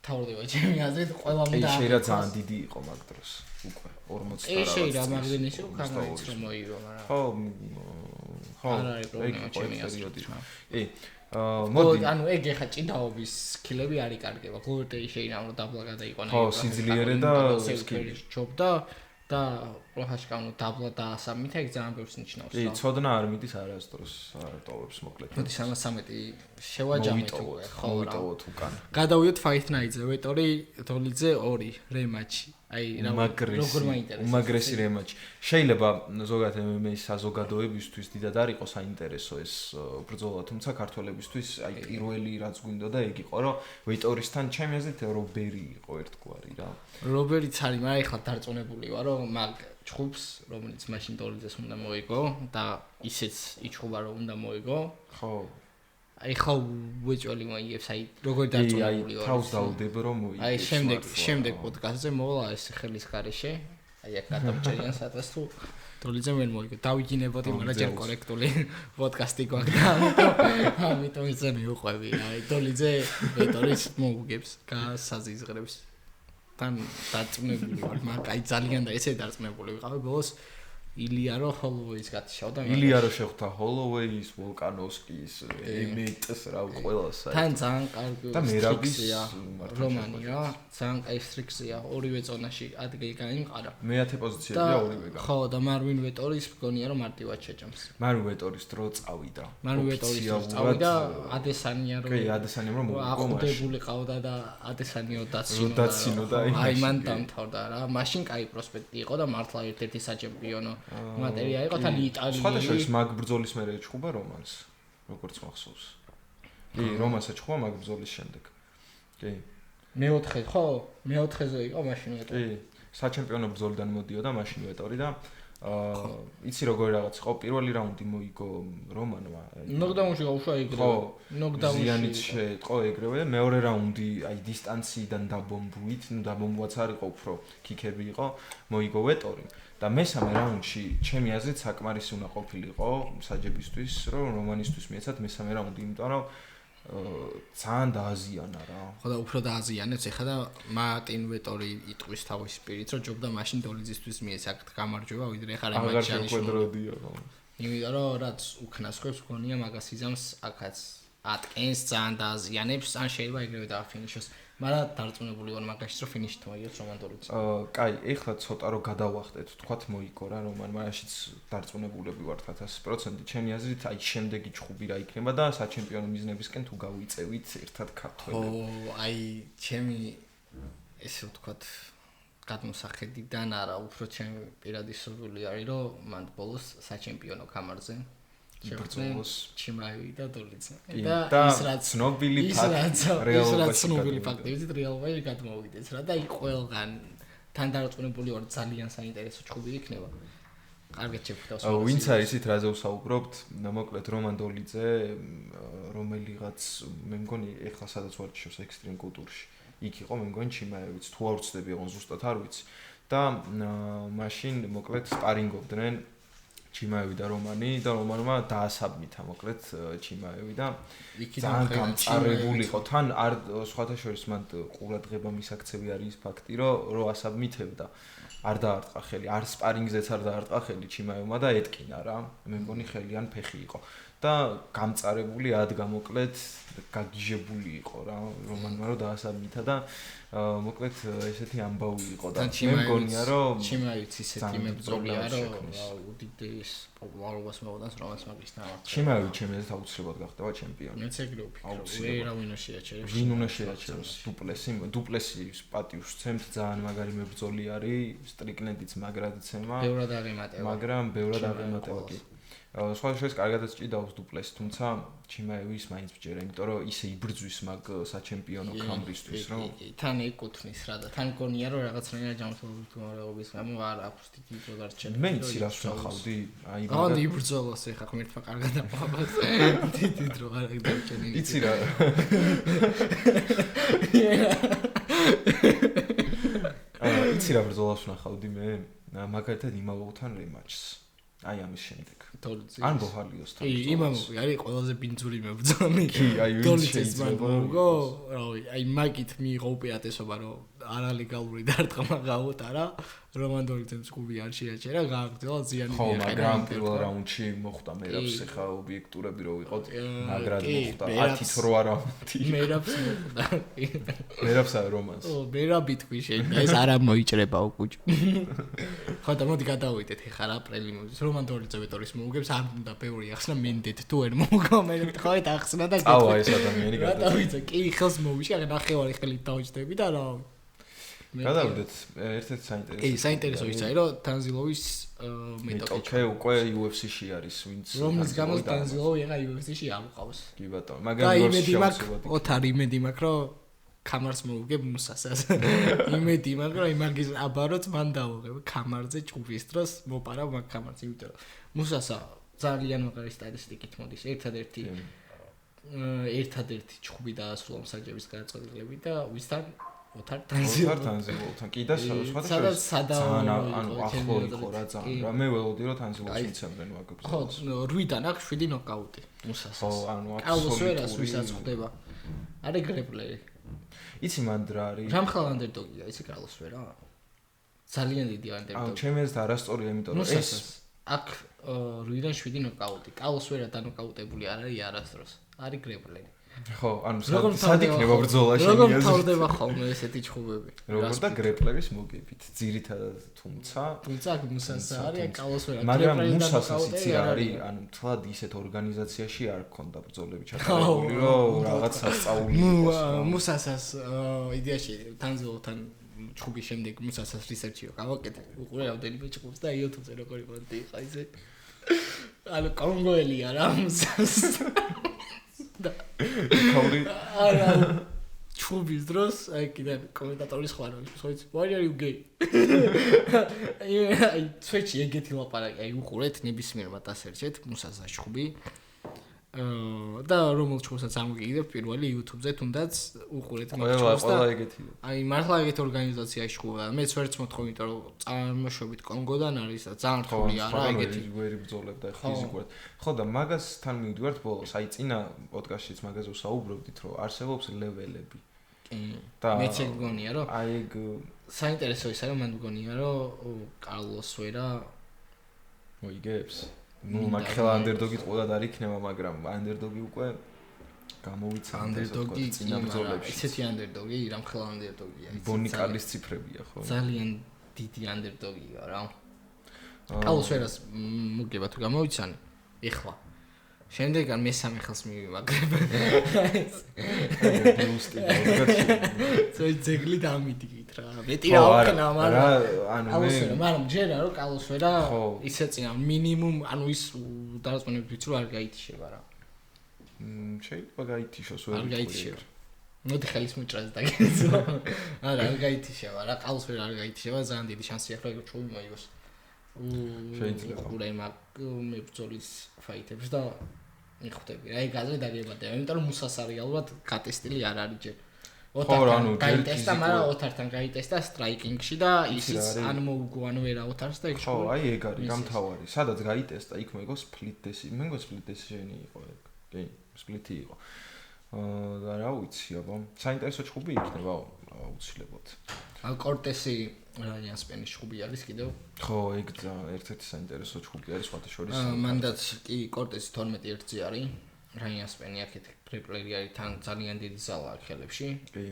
თავდება ჩემი აზრით ყველა უნდა შეიძლება ძალიან დიდი იყო მაგ დროს უკვე 40 შეიძლება მაგდენის იყო კანაიც რომ მოიგო მაგრამ ხო არ არის პრობლემა ჩემი აზრით მოდი ანუ ეგ ეხა ჭიდაობის სკილები არის კარგება გლოტეი შეიძლება რომ დაბლა გადაიყვანა ხო სიძლიერე და სკილი ჯობდა და პროჰაშკა ნუ დაბლა და სამით ეგ ძალიან ბევრს ნიშნავს კი ცოდნა არ მიდის არასდროს ტოვებს მოკლედ მოდი 313 შევაჯამეთ უკვე ხო რა მოვიტოვოთ უკან გადავიდეთ Fight Night-ზე ვეტორი დოლიძე 2 რემატჩი აი რა როგორ მაინტერესებს უმაგრესი რემატჩი შეიძლება ზოგადად MMA-ის საზოგადოებისთვის დიდად არ იყოს საინტერესო ეს ბრძოლა თუმცა ქართველებისთვის აი პირველი რაც გვინდოდა ეგ იყო რომ ვეტორისთან ჩემი აზრით რობერი იყო ერთგვარი რა რობერიც არის მაგრამ ეხლა დარწმუნებული ვარ რომ მაგ ჩხუბს რომელიც მაშინ დოლიძეს უნდა მოიგო და ისეც იჩხუბა რომ უნდა მოიგო ხო აი ხო ვეჭველი მოიგებს აი როგორ დარწმუნებული ვარ თავს დავდებ რომ მოიგებს აი შემდეგ პოდკასტზე მოვალ ეს ხელის გარეშე აი აქ გადავჭერიან სადღაც თუ დოლიძე ვერ მოიგო დავიგინებოდი მაგრამ ჯერ კორექტული პოდკასტი გვაქვს და ამიტომ ისე მივყვები აი დოლიძე ვეტორის მოუგებს გასაზიზღრებს თან დარწმუნებული ვარ მაგრამ აი ძალიან და ესე დარწმუნებული ვიყავი ბოლოს ილიარო ჰოლოვეის გათიშავდა ილიარო შეხვდა ჰოლოვეის ვოლკანოვსკის ემეტს რა ყველას აი თან ძალიან კარგი და მერაბის რომანი რა ძალიან კაი სტრიქსია ორივე ზონაში ადგილი გაიმყარა მეათე პოზიციებია ორივე გა ხო და მარვინ ვეტორის მგონია რომ მარტივად შეჭამს მარვინ ვეტორის დრო წავიდა მარვინ ვეტორის დრო წავიდა ადესანია რომ კი ადესანია რომ აყუდებული ყავდა და ადესანიო დაცინო და აი მან დამთავრდა რა მაშინ კაი პროსპექტი იყო და მართლა ერთ-ერთი საჩემპიონო მატერია იყო თან იტალიაში სხვათა შორის მაგ ბრძოლის მერე ეჩხუბა რომანს როგორც მახსოვს კი რომანს ეჩხუბა მაგ ბრძოლის შემდეგ კი მეოთხე ხო მეოთხეზე იყო მაშინ ვეტორი კი საჩემპიონო ბრძოლიდან მოდიოდა მაშინ ვეტორი და იცი როგორი რაღაც იყო პირველი რაუნდი მოიგო რომანმა ნოკდაუნში გაუშვა ეგრევე ნოკდაუნში ზიანიც შეეტყო ეგრევე და მეორე რაუნდი აი დისტანციიდან დაბომბვით დაბომბვაც არ იყო უფრო კიკები იყო მოიგო ვეტორი და მესამე რაუნდში ჩემი აზრით საკმარისი უნდა ყოფილიყო საჯებისთვის რომ რომანისთვის მიეცათ მესამე რაუნდი იმიტომ რომ ძალიან დააზიანა რა. ხო და უფრო დააზიანებს ეხლა და მარტინ ვეტორი იტყვის თავის პირით რომ ჯობდა მაშინ დოლიძისთვის მიეცა გამარჯვება ვიდრე ეხლა მაგაში ხვედროდია ხო. იმიტომ რომ რაც უკნასკებს გონია მაგას იზამს აქაც ატკენს ძალიან დააზიანებს ან შეიძლება ეგრევე დააფინიშოს მაგრამ დარწმუნებული ვარ მაგაშიც რომ ფინიში თოიოს რომანდორიც. კაი, ეხლა ცოტა რომ გადავახტეთ, თქვათ მოიგო რა რომან, მაგაშიც დარწმუნებულები ვართ 1000%. ჩემი აზრით, აი შემდეგი ჭხუბი რა იქნება და საჩემპიონო მიზნებისკენ თუ გავიწევით ერთად ქართველები. აი ჩემი ესე ვთქვათ გადმოსახედიდან არა, უფრო ჩემი პირადი სურვილი არის რომ მან ბოლოს საჩემპიონო კამარზე ბრძოლოს ჩიმაევი და დოლიძე და ის რაც ცნობილი ფაქტი ვიცით რეალობაში გადმოვიდეთ რა და იქ ყველგან თან დარწმუნებული ვარ ძალიან საინტერესო ჭხუბი იქნება კარგად შეგვდავს ვინც არის ისეთ რაზე ვსაუბრობთ მოკლედ რომან დოლიძე რომელიღაც მე მგონი ეხლა სადაც ვარ ჩოს ექსტრემ კულტურაში იქ იყო მე მგონი ჩიმაევიც თუ არ ვწდები ოღონდ ზუსტად არ ვიცი და მაშინ მოკლედ სპარინგობდნენ ჩიმაევი და რომანი და რომანმა დაასაბმითა მოკლედ ჩიმაევი და ძალიან გამწარებული იყო თან არ სხვათა შორის მან ყურადღება მისაქცევი არის ფაქტი რომ ასაბმითებდა არ დაარტყა ხელი არ სპარინგზეც არ დაარტყა ხელი ჩიმაევმა და ეტკინა რა მე მგონი ხელი ან ფეხი იყო და გამწარებული ადგა მოკლედ გაგიჟებული იყო რა რომანმა რომ დაასაბმითა და მოკლედ ესეთი ამბავი იყო და მე მგონია რომ ჩიმაევიც ისეთი მებრძოლია რომ უდიდეს პოპულარობას მოუტანს რომანს მაგის თანახმად ჩიმაევი ჩემი აზრით აუცილებლად გახდება ჩემპიონი მეც ეგრე ვფიქრობ ვერავინ უნდა შეაჩერებს ვინ უნდა შეაჩეროს დუპლესის პატივს ცემთ ძალიან მაგარი მებრძოლი არის სტრიკნედიც მაგრად ცემა ბევრად აღემატება მაგრამ ბევრად აღემატება კი სხვა შორის კარგადაც ჭიდავს დუპლესი თუმცა ჩიმაევის მაინც ბჯერა იმიტომ რომ ისე იბრძვის მაგ საჩემპიონო კამბრისთვის რომ თან ეკუთვნის რა და თან გონია რომ რაღაცნაირად ჯანმრთელობის გამო არ აქვს დიდი პროდარჩენ მე იცი რას ვსახავდი აი მაგ იბრძოლოს ეხა ღმერთმა კარგად აყვავს დიდი დრო არ დარჩენი იცი რა იცი რა ბრძოლას ვნახავდი მე მაგალითად იმავოთან რემაჩს აი ამის შემდეგ დოლიძე ან ბოჰალიოსთან იმამოვი არის ყველაზე ბინძური მებრძოლი კი აი დოლიძეს მაგო რავი აი მაგით მიიღო უპირატესობა რომ არალეგალური დარტყმა გაუტარა რომან დოლიძემ ჭუბი არ შეაჩერა გააგრძელა ზიანი ხო მაგრამ პირველ რაუნდში მოხვდა მერაბს ეხა ობიექტურები რო ვიყოთ მაგრად მოხვდა 10-8 რაუნდი მერაბს მოხვდა მერაბს არ რომანს ო მერაბი თქვი შეიძლება ეს არ მოიჭრებაო კუჭ ხო და მოდი გადავიდეთ ეხა რა პრელიმუზის რომან დოლიძე ვეტორის მოუგებს არ უნდა ბევრი ახსნა მენდეთ თუ ვერ მოუგო მე თქვით ახსნა და გეტყვი აუ ეს ადამიანი გადავიდე კი ხელს მოვიშა ნახევარი ხელით დავჭდები და რა გადავიდეთ ერთ-ერთ საინტერესო. კი, საინტერესო ის არის, რომ თანზილოვის მეტოქე უკვე UFC-ში არის, ვინც რომლის გამო თანზილოვი ახლა UFC-ში არ მყავს. კი ბატონო, მაგრამ იმედი მაქვს, ოთარ იმედი მაქვს, რომ კამარს მოუგებ მუსასას. იმედი მაქვს, რომ იმაგის აბაროც მან დავუღებ კამარზე ჭუბის დროს მოპარა მაგ კამარს, იმიტომ რომ მუსასა ძალიან მაგარი სტატისტიკით მოდის, ერთადერთი ჭუბი დაასრულა მსაჯების გადაწყვეტილებით და ვისთან ოთარ თანზილოვთან კი და სხვა ძალიან ახლო იყო რა ძალიან რა მე ველოდი რომ თანზილოვს მიცემდნენ მაგებს ხო 8-დან აქვს 7 ნოკაუტი მუსასას ხო ანუ კალოსვერას ვისაც ხვდება არის გრეპლერი იცი მანდ რა არის რამხელ ანდერდოგია იცი კალოსვერა ძალიან დიდი ანდერდოგი ჩემი ეს არასწორია იმიტომ რომ ეს აქ 8-დან 7 ნოკაუტი კალოსვერა დანოკაუტებული არ არის არასდროს არის გრეპლერი ხო, ანუ სად იქნება ბრძოლა შენ როგორ თავდება ხოლმე ესეთი ჭხუბები? როგორ და გრეპლერის მოგებით, ძირითადად თუმცა აქ მუსასა არის კალოსვერა. მაგრამ მუსასას იცი რა არის, ანუ თლად ისეთ ორგანიზაციაში არ ქონდა ბრძოლები ჩატარებული, რომ რაღაც სასწაული იყოს. მუსასას იდეაში თანზილოვთან ჭხუბის შემდეგ მუსასას რისერჩიო გავაკეთე. უყურე რამდენიმე ჭხუბს და YouTube-ზე როგორი მონტი იყო ისე. ანუ კონგოელია რა მუსას. და ქაური არა ჩხუბის დროს აი კიდე კომენტატორის ხარ ის why are you gay აი ცვეჩი ეგეთი ლაპარაკი აი უყურეთ ნებისმიერ მატასერჩეთ მუსაზა ჩხუბი და რომელ ჩხუბსაც ამოგიგდებ პირველი YouTube-ზე თუნდაც უყურეთ ჩხუბს და აი მართლა ეგეთი ორგანიზაციაში ჩხუბა მეც ვერც მოთხოვ იმიტომ რომ წარმოშობით კონგოდან არის და ძალიან რთული არა ეგეთი ვერი ბრძოლებდა ფიზიკურად ხო და მაგას თან მივდივართ ბოლოს აი წინა პოდკასტშიც მაგაზე ვსაუბრობდით რომ არსებობს ლეველები და მეც ეგ მგონია რომ აი ეგ საინტერესო ის არა მან მგონია რომ კარლოს ვერა მოიგებს ну მაგხელა ანდერდოგი ყველად არ იქნება მაგრამ ანდერდოგი უკვე გამოვიცა ანდერდოგი წინა ბრძოლებში ისეთი ანდერდოგი რამხელა ანდერდოგია ბონი კარლის ციფრებია ხო ძალიან დიდი ანდერდოგია რა კარლოს ვერას მოგება თუ გამოვიცანი ეხლა შემდეგან მესამე ხელს მივიმაგრებ ცოტა ძეგლი დამიდიგით რა მეტი რა ვქნა მაგრამ ჯერა რომ კარლოს ვერა ისე წინა მინიმუმ ანუ ის დარწმუნებით ვიცი რომ არ გაითიშება რა შეიძლება გაითიშოს ვერ გაითიშება ნუ ხელის მოჭრას დაგეცო არა არ გაითიშება რა კარლოს ვერა არ გაითიშება ძალიან დიდი შანსია ხო ეგ ჩუბი მოიგოს შეიძლება ურემა მებრძოლის ფაიტებს და მიხვდები რა ეგ აზრი დაგებადე იმიტომ რომ მუსასა რეალურად გატესტილი არ არის ჯერ ოთართან გაიტესტა მაგრამ ოთართან გაიტესტა სტრაიკინგში და ისიც ან მოუგო ან ვერა ოთარს და ეგ ხო აი ეგ არის გამთავარი სადაც გაიტესტა იქ მეგოს სპლიტ დესიჟენი იყო ეგ კი სპლიტი იყო და რა ვიცი აბა საინტერესო ჩხუბი იქნება აუცილებლად კორტესი რაიან სპენის ჩხუბი არის კიდევ ხო ეგ ერთ-ერთი საინტერესო ჩხუბი არის სხვათა შორის მანდაც კი კორტესი 12-1-ზე არის რაიან სპენი აქეთ პრეპლერი არის თან ძალიან დიდი ზალა აქვს ხელებში კი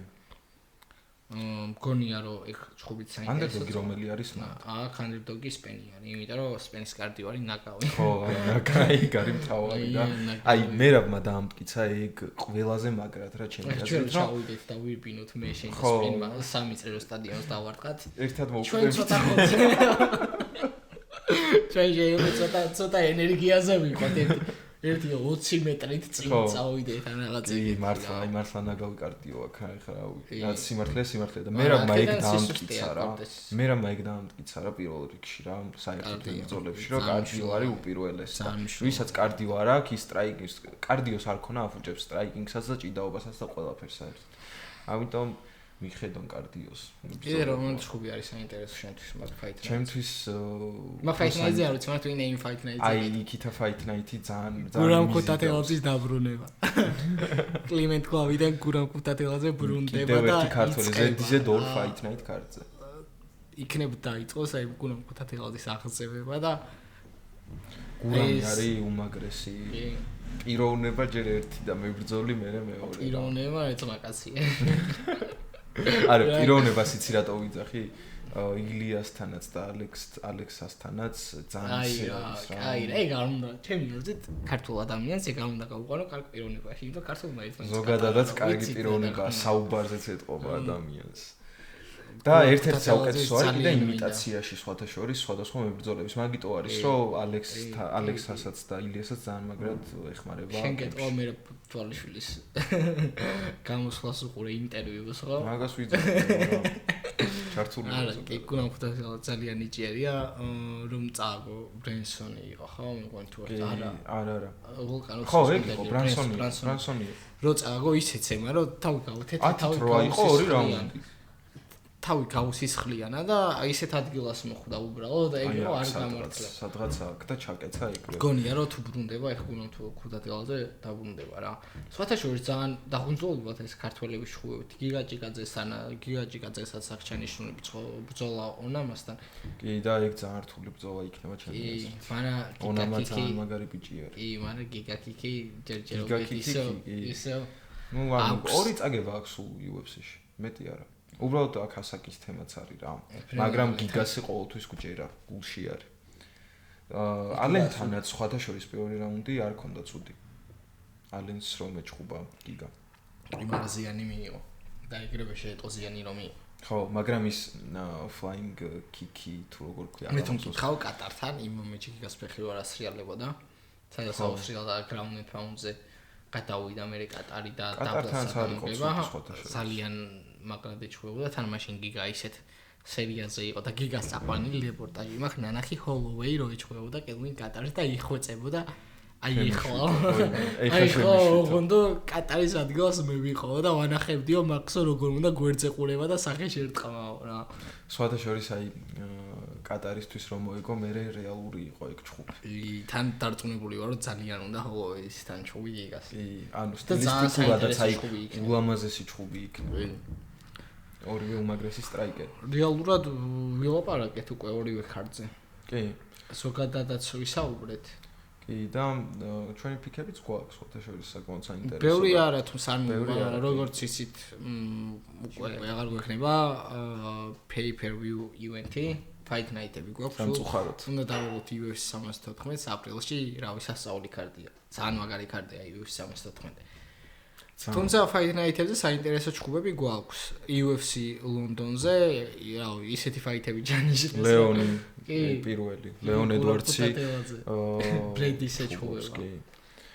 მგონია რომ ეგ ჩხუბიც საინტერესოა ანდერდოგი რომელი არის აქ ანდერდოგი სპენი არის იმიტომ რომ სპენის კარდიო არის ნაკავი ხო ნაკავი გარი მთავარი და აი მერაბმა დაამტკიცა ეგ ყველაზე მაგრად რა ჩემი აზრით რომ ჩავიდეთ და ვირბინოთ მე შენ სპენმა 3 წელს სტადიონს დავარტყათ ერთად მოვკვდებით ჩვენ ცოტა ენერგიაზე ვიყოთ ერთი 20 მეტრით წინ წავიდეთ ან რაღაცა კი მართლა ნაგავი კარტიო აქ ხა რაც სიმართლე და მერაბმა ეგ დაამტკიცა რა პირველ რიგში რა საერთოდ ბრძოლებში რომ კარდიო არის უპირველესი ვისაც კარდიო არ აქვს ის სტრაიკინგს კარდიოს არ ქონა აფუჭებს სტრაიკინგსაც და ჭიდაობასაც და ყველაფერს საერთოდ ამიტომ მიხედონ კარდიოს კიდე რომ ჩხუბი არის საინტერესო შენთვის მაგ ფაით ჩემთვის მაგ ფაით ნაიზე არის მაგრამ თუ ინეიმ ფაით ნაიზე აი იქითა ფაით ნაითი ძალიან გურამ ქუთათელაძის დაბრუნება კლიმენტ კლავიდან გურამ ქუთათელაძე ბრუნდება და ერთი ქართველი ზედიზე დორ ფაით ნაით კარზე იქნებ დაიწყოს აი გურამ ქუთათელაძის აღზევება და გურამი არის უმაგრესი პიროვნება ჯერ ერთი და მებრძოლი მეორე პიროვნება ეწმაკაცია არა პიროვნებას იცი რატო ვიძახი ილიასთანაც და ალექსასთანაც ძალიან სერიოზს რა აი ეგ არ უნდა ჩემი აზრით ქართულ ადამიანს ეგ არ უნდა გაუყარო კარგ პიროვნებაში იმიტომ ქართულმა ერთმანეთს ზოგადადაც კარგი პიროვნებაა საუბარზეც ეტყობა ადამიანს და ერთ-ერთი საუკეთესო არის კიდე იმიტაციაში სხვათა შორის სხვადასხვა მებრძოლების მაგიტო არის რომ ალექსასაც და ილიასაც ძალიან მაგრად ეხმარება შენ გეტყვა მე თვალიშვილის გამოსვლას უყურე ინტერვიუს ხო მაგას ვიძახი ჩართული არა კი გურამ ქუთათელაძე ძალიან ნიჭიერია რომ წააგო ბრენსონი იყო ხო მეგონი თუ არა ვულკანო ხო ეგ იყო ბრენსონი რო წააგო ისეც ემა რომ თავი გავუთეთ თავი იყო ორი რაუნდი თავი გავუსისხლიანა და ისეთ ადგილას მოხვდა უბრალოდ და ეგ რო არ გამართლა სადღაცა აქ და ჩაკეცა იქ გონია რომ თუ ბრუნდება ეხ გუნდ თუ ქუთათელაძე დაბრუნდება რა სხვათა შორის ძალიან დახუნძულებათ ეს ქართველების შხუებით გიგაჭიკაძესაც აქ ჩანიშნული ბრძოლა ონამასთან კი და ეგ ძალიან რთული ბრძოლა იქნება ჩემი აზრით მაგრამ ონამა ძალიან მაგარი ბიჭი არის კი მაგრამ გიგაკიკი ჯერჯერობით ისე ნუ ორი წაგება აქვს UFC-ში მეტი არა უბრალოდ აქ ასაკის თემაც არის რა მაგრამ გიგასი ყოველთვის გჯერა გულში არის ალენთანაც სხვათა შორის პირველი რაუნდი არ ქონდა ცუდი ალენს რომ ეჭხუბა გიგა იმას ზიანი მიიღო და ეგრევე შეეტყო ზიანი რომ მიიღო ხო მაგრამ ის flying kick-ი თუ როგორ ქვია მე თვითონ ხავ კატართან იმ მომენტში გიგას ფეხი არ ასრიალებოდა სადაც აუსრიალდა ground and pound-ზე გადავიდა მე კატარი და კატართან ძალიან მაგრად ეჩვეოდა თან მაშინ გიგა ისეთ სერიაზე იყო და გიგას წაყვანილი რეპორტაჟი მაქვს ნანახი ჰოლოვეი რო ეჩვეოდა კელვინ კატარს და იხვეწებოდა აი ხო გონდო კატარის ადგილას მე ვიყო და ვანახებდიო მაქსო როგორ უნდა გვერდზე ყურება და სახე შეერტყმაო რა სხვათა შორის აი კატარისთვის რომ მოიგო მე რეალური იყო ეგ ჩხუბი თან დარწმუნებული ვარ რომ ძალიან უნდა ჰოლოვეის თან ჩხუბი გიგას ანუ სტილისტიკურადაც აი ულამაზესი ჩხუბი იქნება ორივე უმაგრესი სტრაიკერი რეალურად ვილაპარაკეთ უკვე ორივე ქარტზე კი ზოგადადაც ვისაუბრეთ კი და ჩვენი პიკებიც გვაქვს ხოთა შორის საკმაოდ საინტერესო ბევრი არა თუ როგორც ისიც უკვე აღარ გვექნება pay per view event-ი fight night-ები გვაქვს სამწუხაროდ უნდა დავიღოთ UFC 314-ს აპრილში რავი სასწაული ქარტია ძალიან მაგარი ქარტია UFC 314 თუმცა fight night-ებზე საინტერესო ჩხუბები გვაქვს UFC ლონდონზე რავი ისეთი ფაითები ჯანიშის ლეონი პირველი ლეონ ედვარდსი ბრედის ეჩხუბება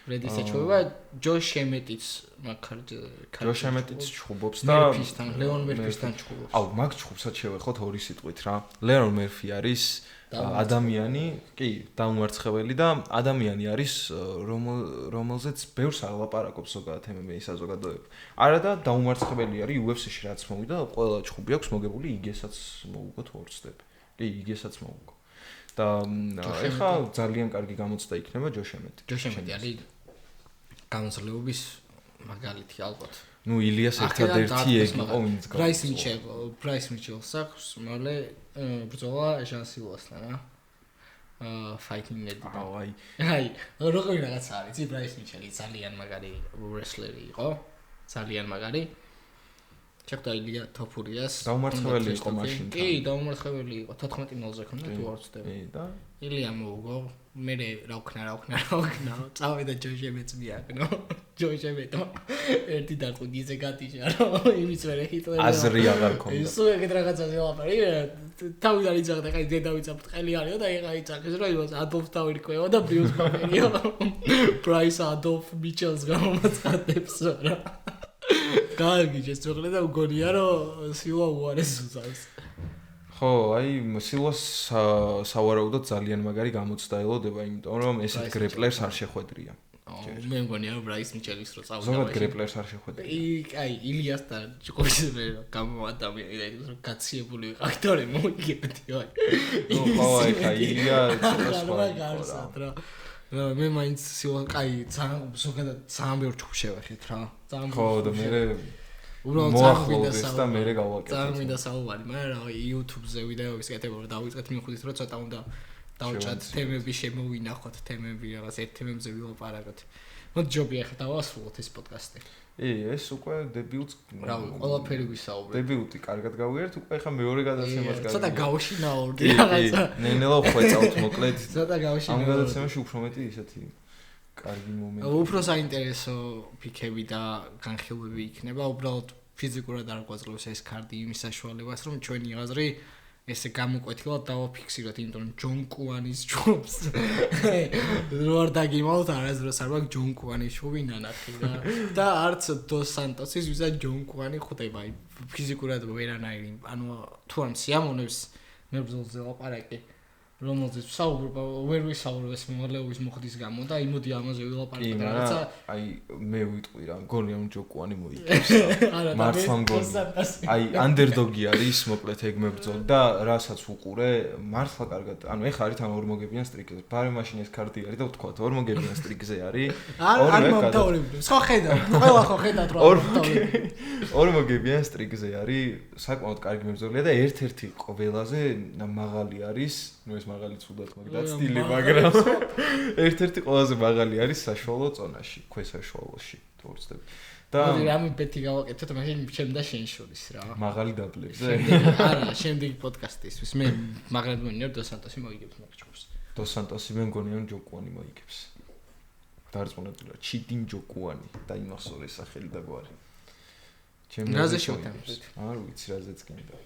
ბრედის ეჩხუბება ჯო შემეტიც მაგ ჯო შემეტიც ჩხუბობს და მერფისთან ლეონ მერფისთან ჩხუბობს აუ მაგ ჩხუბსაც შევეხოთ ორი სიტყვით რა ლეონ მერფი არის ადამიანი კი დაუმარცხებელი და ადამიანი არის რომელზეც ბევრს ალაპარაკობს ზოგადად MMA საზოგადოება არა და დაუმარცხებელი არის UFC-ში რაც მოვიდა ყველა ჩხუბი აქვს მოგებული იგესაც მოუგოთ ორცდები კი იგესაც მოუგო და ეხა ძალიან კარგი გამოცდა იქნება ჯო შემეტი არის გამძლეობის მაგალითი ალბათ ნუ ილიას ერთადერთი ეგ იყო ვინც პრაის მიჩელს აქვს მალე ბრძოლა ჟან სილვასთან რა fighting net აი როგორი რაღაც არის იცი პრაის მიჩელი ძალიან მაგარი wrestler იყო ძალიან მაგარი ჩაკდა ილია თოფურიას დაუმარცხებელი იყო მაშინ კი დაუმარცხებელი იყო 14-0-ზე ქონდა თუ არ ვცდები და ილია მოუგო მე რა ვქნა წავედა ჯოშემეც მიაგნო ჯოშემეტო ერთი დარწმუნდიზე გატიჟა რომ იმის ვერე ჰიტლერი აზრი აღარ ქონდა ისო ეგეთ რაღაცაზე ლაპარი თავიდან იცახდა ხაი დედავიცა ბრტყელი არისო და ეხა იცახეს რომ იმას ადოლფ თავირკვევა და ბრიუს პაპერიო პრაის ადოლფ მიჩელს გამომაცხადებს რა კარგი შეწოხლე და მგონია რომ სილვა უარეს უწავს ხო აი სილვას სავარაუდოდ ძალიან მაგარი გამოცდა ელოდება იმიტომ რომ ესეთ გრეპლერს არ შეხვედრია მე მგონია რომ ბრაის მიჩელის რო წავიდა ზოგადად გრეპლერს არ შეხვედრია აი ილიასთან ჭკობის მე გამოვადამიანი და ის რომ გაციებული ვიყავ აქტორი მოიგებდი აი ხო აი ილია რა მე მაინც სილვა აი ზოგადად ძალიან ბევრ ჩხუბს შევეხეთ რა ხო და მე უბრალოდ ძალიან მინდა საუბარი მაგრამ რა YouTube-ზე ვიდეოების კეთება დავიწყეთ მიხვდით რომ ცოტა უნდა დავჭათ თემები შემოვინახოთ თემები რაღაც ერთ თემებზე ვილაპარაკოთ მოდი ჯობია ახლა დავასრულოთ ეს პოდკასტი ეს უკვე დებიუტს რა ყველაფერი ვისაუბრეთ დებიუტი კარგად გავიარეთ უკვე ახლა მეორე გადაცემას გავიარეთ ცოტა გავშინაურდი რაღაცა ნელა ხვეწავთ მოკლედ ცოტა გავშინაურდი ამ გადაცემაში უფრო მეტი ისეთი კარგი მომენტი უფრო საინტერესო ფიქები და განხილვები იქნება უბრალოდ ფიზიკურად არ გვაძლევს ეს კარდი იმის საშუალებას რომ ჩვენი აზრი ესე გამოკვეთილად დავაფიქსიროთ იმიტომ რომ ჯონ კუანის ჯობს რო არ დაგიმალოთ არასდროს არ მაქვს ჯონ კუანის შოვი ნანახი და არც დოს სანტოსის ვისაც ჯონ კუანი ხვდება აი ფიზიკურად ვერანაირი ანუ თუ ამ სიამოვნებს მებრძოლზე ლაპარაკი რომელზეც ვერ ვისაუბრებ ეს მომალეობის მოხდის გამო და იმოდი ამაზე ვილაპარაკოთ რაღაცა აი მე ვიტყვი რა მგონია რომ ჯოკუანი მოიგებს მართლა მგონია აი ანდერდოგი არის მოკლედ ეგ მებრძოლი და რასაც უყურე მართლა კარგად ანუ ეხა არის თან ორმოგებიან სტრიკზე ბარე მაშინ ეს კარტი არის და ვთქვა ორმოგებიან სტრიკზე არის არ მომთავრებდი ხო ხედავ ყველა ხო ხედავთ რომ ორმოგებიან სტრიკზე არის საკმაოდ კარგი მებრძოლია და ერთ-ერთი ყველაზე მაღალი არის ну ეს მაგალი ცუდად მაგ სტილი მაგრამ ერთ-ერთი ყველაზე მაგალი არის საშუალო ზონაში ქვესაშუალოში თუ ვცდები და რამე პეთი გავაკეთოთ მაშინ ჩემ და შენ შორის რა მაგალი დაბლებზე არა შემდეგი პოდკასტისთვის მე მაგრამ მგონია დოს სანტოსი მოიგებს მაგ ჩხუბს დოს სანტოსი მე მგონია რომ ჯოკუანი მოიგებს დარწმუნებულია ჩიტინ ჯოკუანი და იმახსოვრე სახელი და გვარი ჩემ რაზე შევთანხმდით არ ვიცი რაზეც გინდა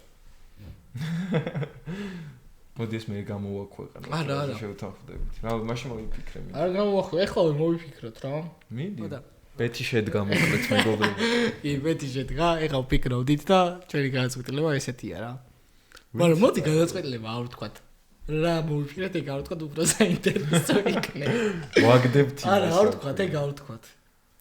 მოდი ეს მე გამოვაქვეყნო. არა. შევთანხმდებით. რა, მაშინ მოვიფიქრე. არ გამოვახვე, ეხლა მოვიფიქროთ რა. მიდი. მოდა. ბეთი შედგა მოკლედ მეგობრებო. კი, ბეთი შედგა, ეხლა ვფიქრობდით და ჩვენი გადაწყვეტილება ესეთია რა. მაგრამ მოდი გადაწყვეტილება არ ვთქვათ. რა მოვიფიქრეთ, ეგ არ ვთქვათ, უფრო საინტერესო იქნება. ვაგდებთ იმას. არა, არ ვთქვათ, ეგ არ ვთქვათ.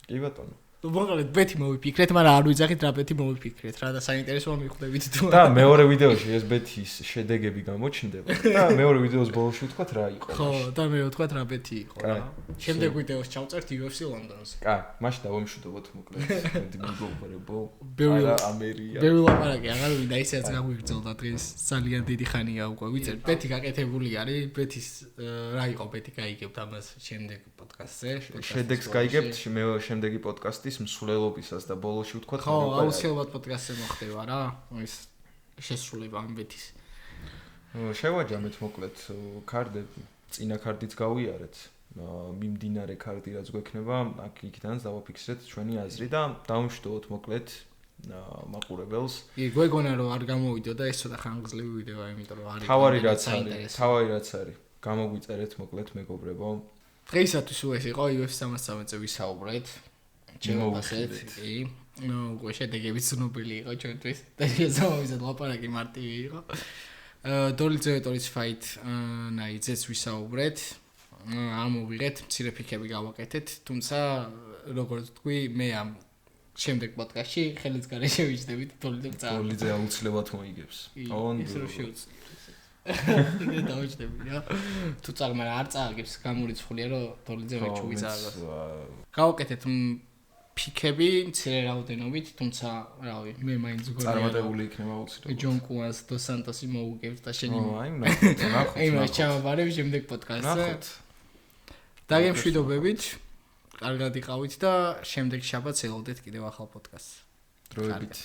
კი ბატონო. მოკლედ ბეთი მოვიფიქრეთ, მაგრამ არ ვიძახით რა ბეთი მოვიფიქრეთ რა და საინტერესოა მიხვდებით თუ. და მეორე ვიდეოში ეს ბეთის შედეგები გამოჩნდება და მეორე ვიდეოს ბოლოში ვთქვათ რა იყო. ხო, და მე ვთქვათ რა ბეთი იყო რა. შემდეგ ვიდეოს ჩავწერთ UFC London-ს. კაი, მაშინ დავამშვიდობოთ მოკლედ. მე მეგობრებო. ბევრი ამერია. ბევრი ლაპარაკი აღარ ვინდა ისეც გაგვიგრძელდა დღეს ძალიან დიდი ხანია უკვე ვიწერ. ბეთი გაკეთებული არის, ბეთის რა იყო ბეთი გაიგებთ ამას შემდეგ პოდკასტზე. შედეგს გაიგებთ მე შემდეგი პოდკასტის მსვლელობისას და ბოლოში ვთქვათ ხო, აუცილებლად პოდკასტზე მოხდება რა. ის შესრულება ამ ბეთის. შევაჯამეთ მოკლედ კარდები, წინა კარდიც გავიარეთ. მიმდინარე კარდი რაც გვექნება, აქ იქიდან დავაფიქსირეთ ჩვენი აზრი და დავამშვიდობოთ მოკლედ მაყურებელს. კი, გვეგონა რომ არ გამოვიდო და ეს ცოტა ხანგრძლივი ვიდეოა, იმიტომ რომ არის თავარი რაც არის. გამოგვიწერეთ მოკლედ მეგობრებო. დღეისათვის ეს იყო UFC 313-ზე ვისაუბრეთ. ჩემოვახეთ, კი. უკვე შედეგები ცნობილი იყო ჩვენთვის. და შესაძლოა ლაპარაკი მარტივი იყო. დოლიძეოტორის ფაით ნაიძეც ვისაუბრეთ. ამოვიღეთ, მცირე ფიქები გავაკეთეთ, თუმცა როგორც თქვი, მე ამ შემდეგ პოდკასტში ხელიც გარე შევიჯდებით დოლიძე წავა. დოლიძე აუცილებლად მოიგებს. ის რო შეუძლია. მე დავიჯდები რა. თუ წაგმა არ წააგებს, გამორიცხულია რომ დოლიძე მეჩუი წააგოს. გავაკეთეთ ფიქები მცირე რაოდენობით, თუმცა რავი, მე მაინც გქონია წარმატებული იქნება აუცილებლად. ჯონ კუანს დო სანტოსი მოუგებს და შენი. აი, ნახოთ. აი, მე ჩავაბარებ შემდეგ პოდკასტზე. ნახოთ. დაგემშვიდობებით. კარგად იყავით და შემდეგ შაბათს ელოდეთ კიდევ ახალ პოდკასტს. დროებით.